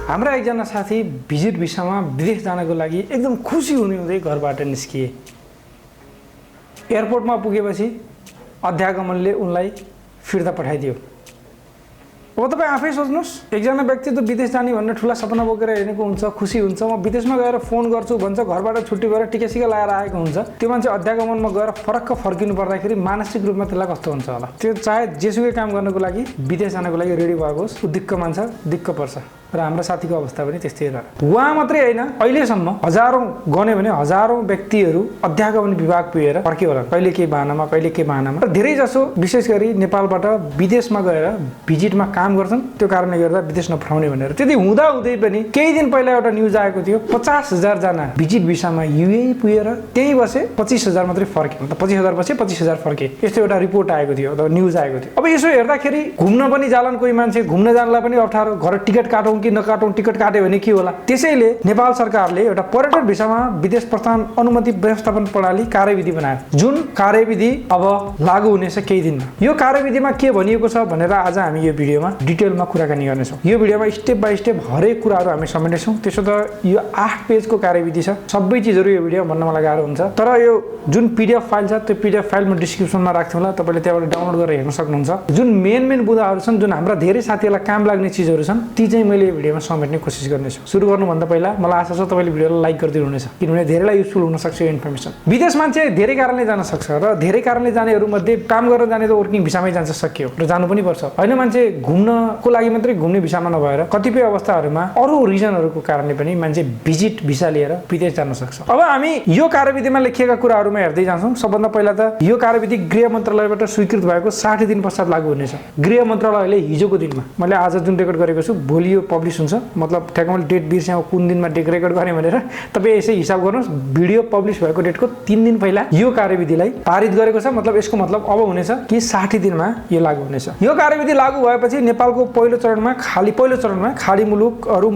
हाम्रा एकजना साथी भिजिट भिसामा विदेश जानको लागि एकदम खुसी हुँदै घरबाट निस्किए। एयरपोर्टमा पुगेपछि अध्यागमनले उनलाई फिर्ता पठाइदियो। अब तपाईँ आफै सोच्नुहोस्, एकजना व्यक्ति त विदेश जाने भनेर ठुला सपना बोकेर हिँडेको हुन्छ, खुसी हुन्छ, म विदेशमा गएर फोन गर्छु भन्छ, घरबाट छुट्टी गरेर टिकासिका लगाएर आएको हुन्छ। त्यो मान्छे अध्यागमनमा गएर फरक्क फर्किनु पर्दाखेरि मानसिक रूपमा त्यसलाई कस्तो हुन्छ होला? त्यो चाहे जेसुकै काम गर्नको लागि विदेश जानको लागि रेडी भएको होस्, ऊ दिक्क मान्छ, दिक्क पर्छ। र हाम्रो साथीको अवस्था पनि त्यस्तै रह्यो। उहाँ मात्रै होइन, अहिलेसम्म हजारौँ गने भने हजारौँ व्यक्तिहरू अध्यागमन विभाग पुगेर फर्कियो होला, कहिले के बहानामा, कहिले के बहानामा। र धेरै जसो विशेष गरी नेपालबाट विदेशमा गएर भिजिटमा काम गर्छन्, त्यो कारणले गर्दा विदेश नपठाउने भनेर। त्यति हुँदा हुँदै पनि केही दिन पहिला एउटा न्युज आएको थियो, 50,000 जना भिजिट भिसामा युएई पुगेर त्यहीँ बसे, 25,000 मात्रै फर्के। मतलब 25,000 बसे, 25,000 फर्के। यस्तो एउटा रिपोर्ट आएको थियो अथवा न्युज आएको थियो। अब यसो हेर्दाखेरि घुम्न पनि जालान् कोही मान्छे, घुम्न जानलाई पनि अप्ठ्यारो, घर टिकट काटौँ कि नकाटौँ, टिकट काट्यो भने के होला? त्यसैले नेपाल सरकारले एउटा पर्यटन भिसामा विदेश प्रस्थान अनुमति व्यवस्थापन प्रणाली कार्यविधि बनायो, जुन कार्यविधि अब लागू हुनेछ केही दिनमा। यो कार्यविधिमा के भनिएको छ भनेर आज हामी यो भिडियोमा डिटेलमा कुराकानी गर्नेछौँ। यो भिडियोमा स्टेप बाई स्टेप हरेक कुराहरू हामी समेट्नेछौँ। त्यसो त यो 8 पेजको कार्यविधि छ, सबै चिजहरू यो भिडियो भन्न मलाई गाह्रो हुन्छ। तर यो जुन पिडिएफ फाइल छ, त्यो पिडिएफ फाइल म डिस्क्रिप्सनमा राख्छु होला, तपाईँले त्यहाँबाट डाउनलोड गरेर हेर्न सक्नुहुन्छ। जुन मेन बुँदाहरू छन्, जुन हाम्रा धेरै साथीहरूलाई काम लाग्ने चिजहरू छन्, ती चाहिँ मैले यो भिडियोमा समेट्ने कोसिस गर्नेछु। सुरु गर्नुभन्दा पहिला मलाई आशा छ तपाईँले भिडियोलाई लाइक गरिदिनु हुनेछ, किनभने धेरैलाई युजफुल हुन सक्छ यो इन्फर्मेसन। विदेश मान्छे धेरै कारणले जान सक्छ र धेरै कारणले जानेहरू मध्ये काम गर्न जाने त वर्किङ भिसामै जान्छ, सकियो, र जानु पनि पर्छ। होइन, मान्छे घुम्नको लागि मात्रै घुम्ने भिसामा नभएर कतिपय अवस्थाहरूमा अरू रिजनहरूको कारणले पनि मान्छे भिजिट भिसा लिएर विदेश जान सक्छ। अब हामी यो कार्यविधिमा लेखिएका कुराहरूमा हेर्दै जान्छौँ। सबभन्दा पहिला त यो कार्यविधि गृह मन्त्रालयबाट स्वीकृत भएको 60 दिन पश्चात लागू हुनेछ। गृह मन्त्रालयले हिजोको दिनमा, मैले आज जुन रेकर्ड गरेको छु, भोलि यो पब्लिस हुन्छ। मतलब ठ्याक्क मैले डेट बिर्स्याउ कुन दिनमा डेट रेकर्ड गरेँ भनेर, तपाईँ यसै हिसाब गर्नुहोस्। भिडियो पब्लिस भएको डेटको 3 दिन पहिला यो कार्यविधिलाई पारित गरेको छ। मतलब यसको मतलब अब हुनेछ कि 60 दिनमा यो लागू हुनेछ। यो कार्यविधि लागू भएपछि नेपालको पहिलो चरणमा खाडी मुलुकहरू,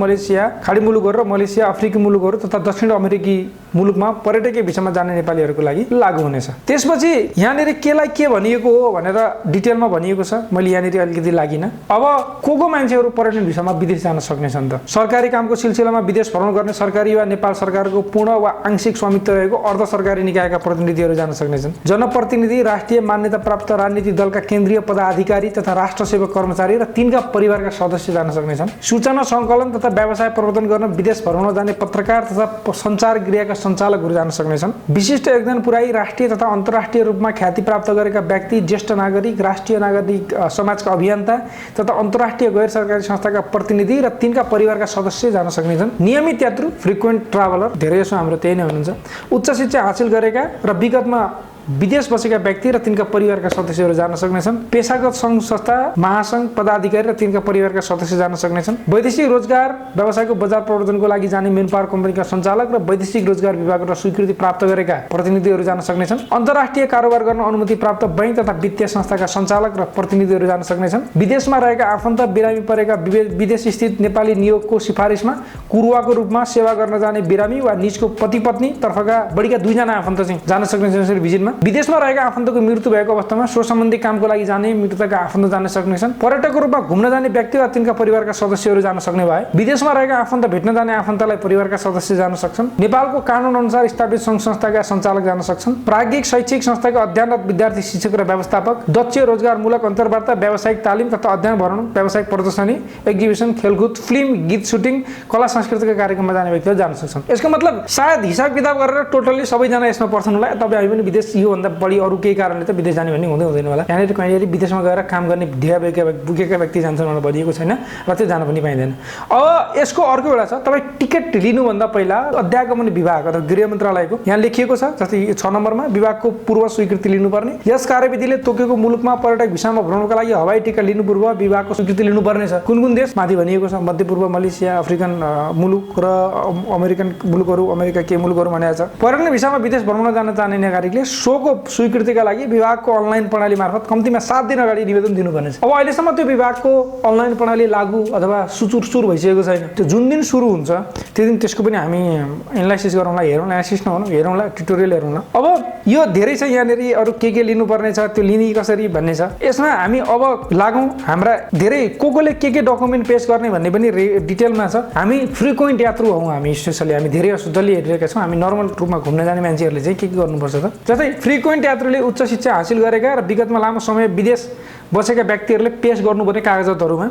खाडी मुलुकहरू र मलेसिया, अफ्रिकी मुलुकहरू तथा दक्षिण अमेरिकी मुलुकमा पर्यटकीय भिसामा जाने नेपालीहरूको लागि लागू हुनेछ। त्यसपछि यहाँनिर केलाई के भनिएको हो भनेर डिटेलमा भनिएको छ, मैले यहाँनिर अलिकति लागिनँ। अब को मान्छेहरू पर्यटन भिसामा विदेश जान सक्नेछन् त? सरकारी कामको सिलसिलामा विदेश भ्रमण गर्ने सरकारी वा नेपाल सरकारको पूर्ण वा आंशिक स्वामित्व रहेको अर्ध सरकारी निकायका प्रतिनिधिहरू जान सक्नेछन्। जनप्रतिनिधि, राष्ट्रिय मान्यता प्राप्त राजनीतिक दलका केन्द्रीय पदाधिकारी तथा राष्ट्र सेवक कर्मचारी र तिनका परिवारका सदस्य जान सक्नेछन्। सूचना सङ्कलन तथा व्यवसाय प्रवर्धन गर्न विदेश भ्रमण जाने पत्रकार तथा सञ्चार गृहका सञ्चालकहरू जान सक्नेछन्। विशिष्ट योगदान पुर्याई राष्ट्रिय तथा अन्तर्राष्ट्रिय रूपमा ख्याति प्राप्त गरेका व्यक्ति, ज्येष्ठ नागरिक, राष्ट्रिय नागरिक समाजका अभियन्ता तथा अन्तर्राष्ट्रिय गैर सरकारी संस्थाका प्रतिनिधि र तिनका परिवारका सदस्य जान सक्नेछन्। नियमित यात्रु, फ्रिक्वेन्ट ट्राभलर, धेरैजसो हाम्रो त्यही नै हुनुहुन्छ। उच्च शिक्षा हासिल गरेका र विगतमा विदेश बसेका व्यक्ति र तिनका परिवारका सदस्यहरू जान सक्नेछन्। पेशागत सङ्घ संस्था, महासङ्घ पदाधिकारी र तिनका परिवारका सदस्य जान सक्नेछन्। वैदेशिक रोजगार व्यवसायको बजार प्रवर्धनको लागि जाने मेन पावर कम्पनीका सञ्चालक र वैदेशिक रोजगार विभागबाट स्वीकृति प्राप्त गरेका प्रतिनिधिहरू जान सक्नेछन्। अन्तर्राष्ट्रिय कारोबार गर्न अनुमति प्राप्त बैंक तथा वित्तीय संस्थाका सञ्चालक र प्रतिनिधिहरू जान सक्नेछन्। विदेशमा रहेका आफन्त, बिरामी परेका विदेश स्थित नेपाली नियोगको सिफारिसमा कुरुवाको रूपमा सेवा गर्न जाने बिरामी वा निजको पति पत्नी तर्फका बढीका 2 जना आफन्त चाहिँ जान सक्नेछन् भिजिटमा। विदेशमा रहेका आफन्तको मृत्यु भएको अवस्थामा सो सम्बन्धी कामको लागि जाने मृतकका आफन्त जान सक्नेछन्। पर्यटकको रूपमा घुम्न जाने व्यक्ति वा तिनका परिवारका सदस्यहरू जान सक्ने भए विदेशमा रहेका आफन्त भेट्न जाने आफन्तलाई परिवारका सदस्य जान सक्छन्। नेपालको कानुन अनुसार स्थापित सङ्घ संस्थाका सञ्चालक जान सक्छन्। प्राज्ञिक शैक्षिक संस्थाका अध्ययनरत विद्यार्थी, शिक्षक र व्यवस्थापक, दक्ष रोजगारमूलक अन्तर्वार्ता, व्यावसायिक तालिम तथा अध्ययन भ्रमण, व्यावसायिक प्रदर्शनी, एक्जिबिसन, खेलकुद, फिल्म, गीत सुटिङ, कला संस्कृतिका कार्यक्रममा जाने व्यक्तिहरू जान सक्छन्। यसको मतलब सायद हिसाब किताब गरेर टोटल्ली सबैजना यसमा पर्छन् होला। तपाईँ हामी पनि विदेश भन्दा बढी अरू केही कारणले त विदेश जाने भन्ने हुँदैन होला। यहाँनिर कहीँनिर विदेशमा गएर काम गर्ने बुकेका व्यक्ति जान्छन् भनेर भनिएको छैन र त्यो जान पनि पाइँदैन। अब यसको अर्को एउटा छ, तपाईँ टिकट लिनुभन्दा पहिला अध्यागमन विभाग अथवा गृह मन्त्रालयको यहाँ लेखिएको छ, जस्तै 6 नम्बरमा विभागको पूर्व स्वीकृति लिनुपर्ने। यस कार्यविधिले तोकेको मुलुकमा पर्यटक भिसामा भ्रमणका लागि हवाई टिकट लिनु पूर्व विभागको स्वीकृति लिनुपर्ने छ। कुन देश? माथि भनिएको छ, मध्यपूर्व, मलेसिया, अफ्रिकन मुलुक र अमेरिकन मुलुकहरू, अमेरिका के मुलुकहरू भनेको छ। पर्यटन भिसामा विदेश भ्रमण जान चाहने नागरिकले सो सोको स्वीकृतिका लागि विभागको अनलाइन प्रणाली मार्फत कम्तीमा 7 दिन अगाडि निवेदन दिनुपर्नेछ। अब अहिलेसम्म त्यो विभागको अनलाइन प्रणाली लागू अथवा सुर भइसकेको छैन। त्यो जुन दिन सुरु हुन्छ त्यो दिन त्यसको पनि हामी एनालाइसिस गरौँला, हेरौँला, एनालाइसिस नगरौँ, हेरौँला, ट्युटोरियल हेरौँला। अब यो धेरै छ यहाँनिर, अरू के लिनुपर्ने छ, त्यो लिने कसरी भन्ने छ। यसमा हामी अब लागौँ, हाम्रा धेरै कोले के डकुमेन्ट पेश गर्ने भन्ने पनि डिटेलमा छ। हामी फ्रिक्वेन्ट यात्रु हौँ, हामी स्पेसली हामी धेरै जसले हेरिरहेका छौँ। हामी नर्मल रूपमा घुम्न जाने मान्छेहरूले चाहिँ के गर्नुपर्छ त, जस्तै फ्रिक्वेन्ट यात्रुले उच्च शिक्षा हासिल गरेका र विगतमा लामो समय विदेश बसेका व्यक्तिहरूले पेश गर्नुपर्ने कागजातहरूमा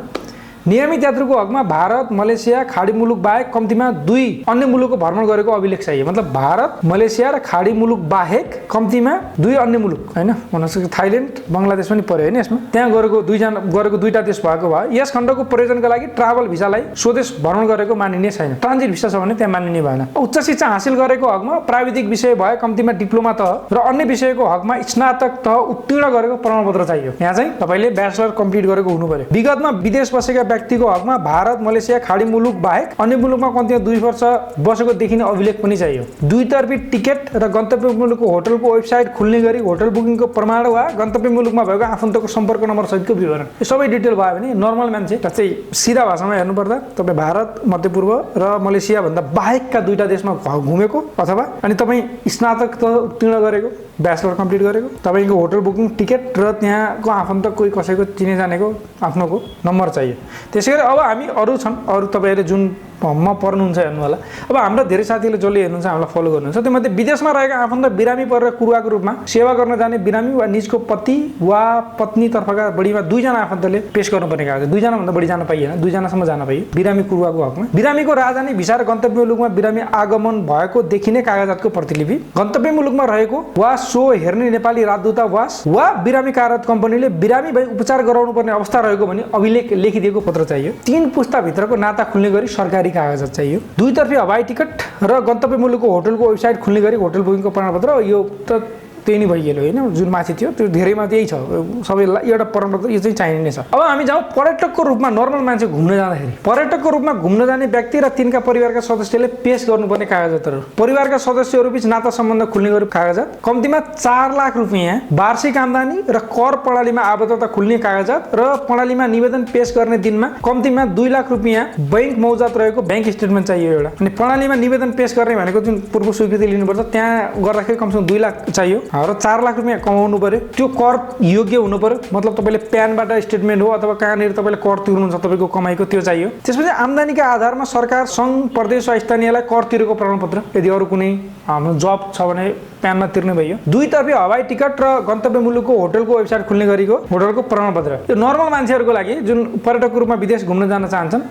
नियमित यात्रुको हकमा भारत, मलेसिया, खाडी मुलुक बाहेक कम्तीमा 2 अन्य मुलुकको भ्रमण गरेको अभिलेख चाहियो। मतलब भारत, मलेसिया र खाडी मुलुक बाहेक कम्तीमा 2 अन्य मुलुक, हैन, भन्नुसक्छ थाइल्यान्ड, बङ्गलादेश पनि पर्यो हैन यसमा। त्यहाँ गएको 2टा देश भएको भए यस खण्डको प्रयोजनका लागि ट्राभल भिसालाई स्वदेश भ्रमण गरेको मानिने छैन। ट्रान्जिट भिसा छ भने त्यहाँ मानिने भएन। उच्च शिक्षा हासिल गरेको हकमा प्राविधिक विषय भए कम्तीमा डिप्लोमा तह र अन्य विषयको हकमा स्नातक तह उत्तीर्ण गरेको प्रमाणपत्र चाहियो। यहाँ चाहिँ तपाईले ब्याचलर कम्प्लिट गरेको हुनु पर्यो। विगतमा विदेश बसेका व्यक्तिको हकमा भारत, मलेसिया, खाडी मुलुक बाहेक अन्य मुलुकमा कम्तीमा 2 वर्ष बसेको देखिने अभिलेख पनि चाहियो। दुईतर्फी टिकट र गन्तव्य मुलुकको होटलको वेबसाइट खुल्ने गरी होटल बुकिङको प्रमाण वा गन्तव्य मुलुकमा भएको आफन्तको सम्पर्क नम्बर सहितको विवरण। यो सबै डिटेल भयो भने नर्मल मान्छे जस्तै सिधा भाषामा हेर्नुपर्दा तपाईँ भारत, मध्यपूर्व र मलेसिया भन्दा बाहेकका 2टा देशमा घुमेको अथवा अनि तपाईँ स्नातक तह उत्तीर्ण गरेको, ब्याचलर कम्प्लिट गरेको, तपाईँको होटल बुकिङ टिकट र त्यहाँको आफन्त कोही कसैको चिने जानेको आफ्नोको नम्बर चाहियो। त्यसैगरी अब हामी अरू छन्, अरू तपाईँहरूले जुन म पर्नुहुन्छ हेर्नु होला। अब हाम्रो धेरै साथीहरूले जसले हेर्नुहुन्छ हामीलाई फलो गर्नुहुन्छ, त्यो मध्ये विदेशमा रहेका आफन्त बिरामी परेर कुरुवाको रूपमा सेवा गर्न जाने बिरामी वा निजको पति वा पत्नी तर्फका बढीमा 2 जना आफन्तले पेश गर्नुपर्ने कागज। 2 जना भन्दा बढी जान पाइएन, 2 जनासम्म जान पाइयो बिरामी कुरुवाको हकमा। बिरामीको राजधानी भिसा र गन्तव्य मुलुकमा बिरामी आगमन भएको देखिने कागजातको प्रतिलिपि, गन्तव्य मुलुकमा रहेको वा सो हेर्ने नेपाली राजदूतावास वा बिरामी कार्यरत कम्पनीले बिरामी भई उपचार गराउनु पर्ने अवस्था रहेको भने अभिलेख लेखिदिएको पत्र चाहियो। 3 पुस्ताभित्रको नाता खुल्ने गरी सरकारी कागजात चाहियो। दुईतर्फी हवाई टिकट र गन्तव्य मुलुकको होटलको वेबसाइट खुल्ने गरी होटल बुकिङको प्रमाणपत्र। यो त त्यही नै भइगयो हैन, जुन माथि थियो त्यो धेरैमा त्यही छ, सबैलाई एउटा प्रमाणपत्र यो चाहिँ चाहिने नै छ। अब हामी जाउँ पर्यटकको रूपमा नर्मल मान्छे घुम्न जाँदाखेरि पर्यटकको रूपमा घुम्न जाने व्यक्ति र तिनका परिवारका सदस्यले पेश गर्नुपर्ने कागजातहरू। परिवारका सदस्यहरूबीच नाता सम्बन्ध खुल्ने गरी कागजात, कम्तीमा 4 लाख रुपैयाँ वार्षिक आम्दानी र कर प्रणालीमा आबद्धता खुल्ने कागजात र प्रणालीमा निवेदन पेश गर्ने दिनमा कम्तीमा 2 लाख रुपैयाँ बैंक मौजात रहेको बैंक स्टेटमेन्ट चाहियो एउटा। अनि प्रणालीमा निवेदन पेश गर्ने भनेको जुन पूर्व स्वीकृति लिनुपर्छ त्यहाँ गर्दाखेरि कमसेकम 2 लाख चाहियो र 4 लाख रुपैयाँ कमाउनु पर्यो। त्यो कर योग्य हुनु पर्यो, मतलब तपाईँले प्यानबाट स्टेटमेन्ट हो अथवा कहाँनिर तपाईँले कर तिर्नुहुन्छ तपाईँको कमाइको त्यो चाहियो। त्यसपछि आम्दानीका आधारमा सरकार, सङ्घ, प्रदेश वा स्थानीयलाई कर तिरेको प्रमाणपत्र, यदि अरू कुनै हाम्रो जब छ भने प्यानमा तिर्ने भयो। दुईतर्फी हवाई टिकट र गन्तव्य मुलुकको होटलको वेबसाइट खुल्ने गरेको होटलको प्रमाणपत्र। यो नर्मल मान्छेहरूको लागि जुन पर्यटकको रूपमा विदेश घुम्न जान चाहन्छन्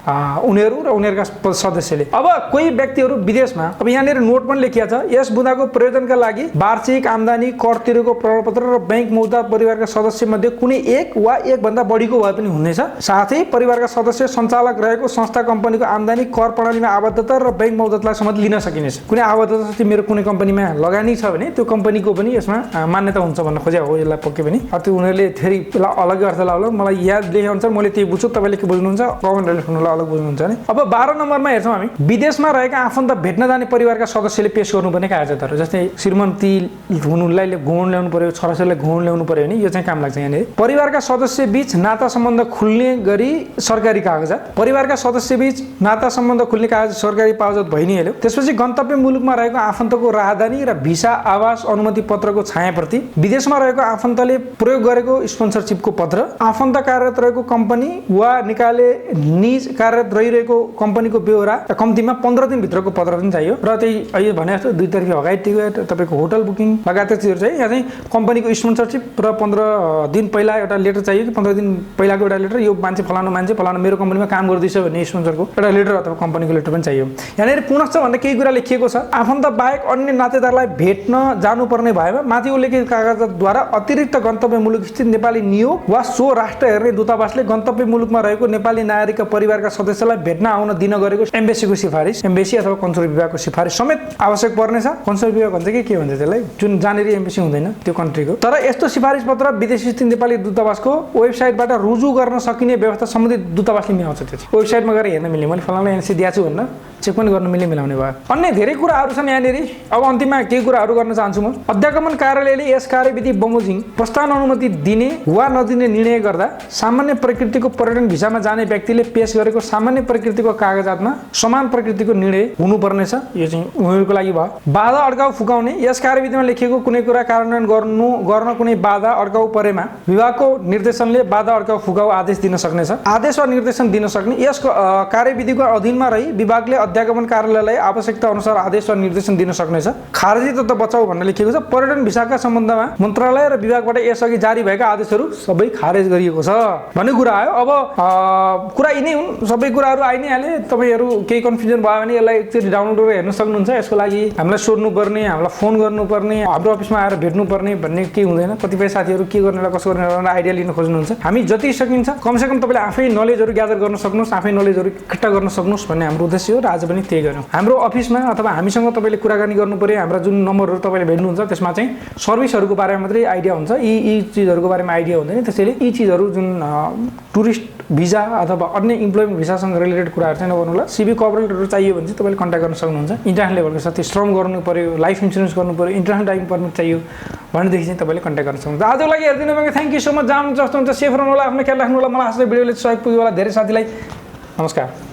उनीहरू र उनीहरूका सदस्यले। अब कोही व्यक्तिहरू विदेशमा, अब यहाँनिर नोट पनि लेखिया छ, यस बुँदाको प्रयोजनका लागि वार्षिक आम्दानी, कर तिरेको प्रमाणपत्र र बैंक मौजा परिवारका सदस्य मध्ये कुनै एक वा एक भन्दा बढीको भए पनि हुनेछ। साथै परिवारका सदस्य सञ्चालक रहेको संस्था कम्पनीको आम्दानी, कर प्रणालीमा आबद्धता र बैंक मौजातलाई समेत लिन सकिनेछ। कुनै आबद्धता चाहिँ मेरो कुनै कम्पनीमा लगानी छ भने त्यो कम्पनीको पनि यसमा मान्यता हुन्छ भन्न खोजे हो यसलाई पक्कै पनि। त्यो उनीहरूले फेरि यसलाई अलग्गै अर्थ लगाउला, मलाई याद लेखे अनुसार मैले त्यही बुझ्छु, तपाईँले के बुझ्नुहुन्छ कमेन्ट लेख्नुलाई अलग बुझ्नुहुन्छ नि। अब 12 नम्बरमा हेर्छौँ हामी विदेशमा रहेका आफन्त भेट्न जाने परिवारका सदस्यले पेश गर्नुपर्ने कागजातहरू। जस्तै श्रीमती हुनुलाई घुमाउन ल्याउनु पर्यो, छोराछोरीलाई घुमाउन ल्याउनु पर्यो भने यो चाहिँ काम लाग्छ यहाँनिर। परिवारका सदस्य बीच नाता सम्बन्ध खुल्ने गरी सरकारी कागजात, परिवारका सदस्य बीच नाता सम्बन्ध खुल्ने कागज सरकारी कागजात भइ नै हाल्यो। त्यसपछि गन्तव्य मुलुकमा रहेको आफन्तको राहदानी र भिसा, आवास अनुमति पत्रको छायाप्रति, विदेशमा रहेको आफन्तले प्रयोग गरेको स्पोन्सरसिपको पत्र, आफन्त कार्यरत रहेको कम्पनी वा निकाले निज कार्यरत रहिरहेको कम्पनीको ब्यौरा, कम्तीमा 15 दिनभित्रको पत्र पनि चाहियो। र त्यही अहिले भने जस्तो दुईतर्फी हवाई टिकट, तपाईँको होटल बुकिङ लगायतका चिजहरू चाहिँ यहाँ चाहिँ कम्पनीको स्पोन्सरसिप र 15 दिन पहिला एउटा लेटर चाहियो कि 15 दिन पहिलाको एउटा लेटर, यो मान्छे फलानु मेरो कम्पनीमा काम गर्दैछ भन्ने स्पोन्सरको एउटा लेटर अथवा कम्पनीको लेटर पनि चाहियो। यहाँनिर पुनश्च भन्दा केही कुरा लेखिएको छ, आफन्त बाहेक अन्य नातेदारलाई भेट्न जानुपर्ने भएमा माथि उल्लेखित कागजातद्वारा अतिरिक्त गन्तव्य मुलुक स्थित नेपाली नियोग वा सो राष्ट्र हेर्ने दूतावासले गन्तव्य मुलुकमा रहेको नेपाली नागरिकका परिवारका सदस्यलाई भेट्न आउन दिन गरेको एम्बेसीको सिफारिस, एम्बेसी अथवा कन्सुलर विभागको सिफारिस समेत आवश्यक पर्नेछ। कन्सुलर विभाग भन्छ के भन्छ त्यसलाई, जुन जानेरी एम्बेसी हुँदैन त्यो कन्ट्रीको। तर यस्तो सिफारिस पत्र विदेशी स्थित नेपाली दूतावासको वेबसाइटबाट रुजु गर्न सकिने व्यवस्था सम्बन्धित दूतावासले मिलाउँछ। त्यो चाहिँ वेबसाइटमा गएर हेर्न मिल्ने, मैले फलानालाई एनसी दिएको छु भनेर चेक पनि गर्न मिल्ने मिलाउने भयो। अन्य धेरै कुराहरू छन् यहाँनिर। अब अन्तिममा केही कुराहरू गर्न गर्न चाहन्छु म। अध्यागमन कार्यालयले यस कार्यविधि बमोजिम प्रस्थान अनुमति दिने वा नदिने निर्णय गर्दा सामान्य प्रकृतिको पर्यटन भिसामा जाने व्यक्तिले पेश गरेको सामान्य प्रकृतिको कागजातमा समान प्रकृतिको निर्णय हुनुपर्नेछ। यो चाहिँ उनीहरूको लागि भयो। बाधा अड्काउ फुकाउने यस कार्यविधिमा लेखिएको कुनै कुरा कार्यान्वयन गर्न कुनै बाधा अड्काउ परेमा विभागको निर्देशनले बाधा अड्काउ फुकाउ आदेश दिन सक्नेछ। आदेश वा निर्देशन दिन सक्ने यस कार्यविधिको अधीनमा रही विभागले अध्यागमन कार्यालयलाई आवश्यकता अनुसार आदेश वा निर्देशन दिन सक्नेछ। खारेजी तथा बचाउ भनेर लेखिएको छ। पर्यटन भिसाका सम्बन्धमा मन्त्रालय र विभागबाट यसअघि जारी भएका आदेशहरू सबै खारेज गरिएको छ भन्ने कुरा आयो। अब कुरा यिनै हुन्, सबै कुराहरू आइ नै हाले। तपाईँहरू केही कन्फ्युजन भयो भने यसलाई एकचोटि डाउनलोड गरेर हेर्न सक्नुहुन्छ। यसको लागि हामीलाई सोध्नुपर्ने, हामीलाई फोन गर्नुपर्ने, हाम्रो अफिसमा आएर भेट्नुपर्ने भन्ने केही हुँदैन। कतिपय साथीहरू के गर्नेलाई कसो गर्ने आइडिया लिन खोज्नुहुन्छ। हामी जति सकिन्छ कमसेकम तपाईँले आफै नलेजहरू ग्यादर गर्न सक्नुहोस्, आफै नलेजहरू इकट्ठा गर्न सक्नुहोस् भन्ने हाम्रो उद्देश्य हो र आज पनि त्यही गर्यौँ। हाम्रो अफिसमा अथवा हामीसँग तपाईँले कुराकानी गर्नु पर्यो, हाम्रा जुन नम्बरहरू तपाईँले भेट्नुहुन्छ त्यसमा चाहिँ सर्भिसहरूको बारेमा मात्रै आइडिया हुन्छ, यी चिजहरूको बारेमा आइडिया हुँदैन। त्यसैले यी चिजहरू जुन टुरिस्ट भिजा अथवा अन्य इम्प्लोइमेन्ट भिसासँग रिलेटेड कुराहरू चाहिँ नगर्नुहोला। सिभी कभरेटहरू चाहियो भने चाहिँ तपाईँले कन्ट्याक्ट गर्न सक्नुहुन्छ। इन्टरनेसनल लेभलको साथै श्रम गर्नु पर्यो, लाइफ इन्सुरेन्स गर्नु पर्यो, इन्टरनेसनल ड्राइभिङ पर्मिट चाहियो भनेदेखि चाहिँ तपाईँले कन्ट्याक्ट गर्न सक्नुहुन्छ। आजको लागि हेरिदिनु भएको थ्याङ्क यू सो मच। जहाँ जस्तो हुन्छ सेफ रहनु होला, आफ्नो ख्याल राख्नु होला। मलाई आजको भिडियोले सहयोग पुग्यो होला धेरै साथीलाई। नमस्कार।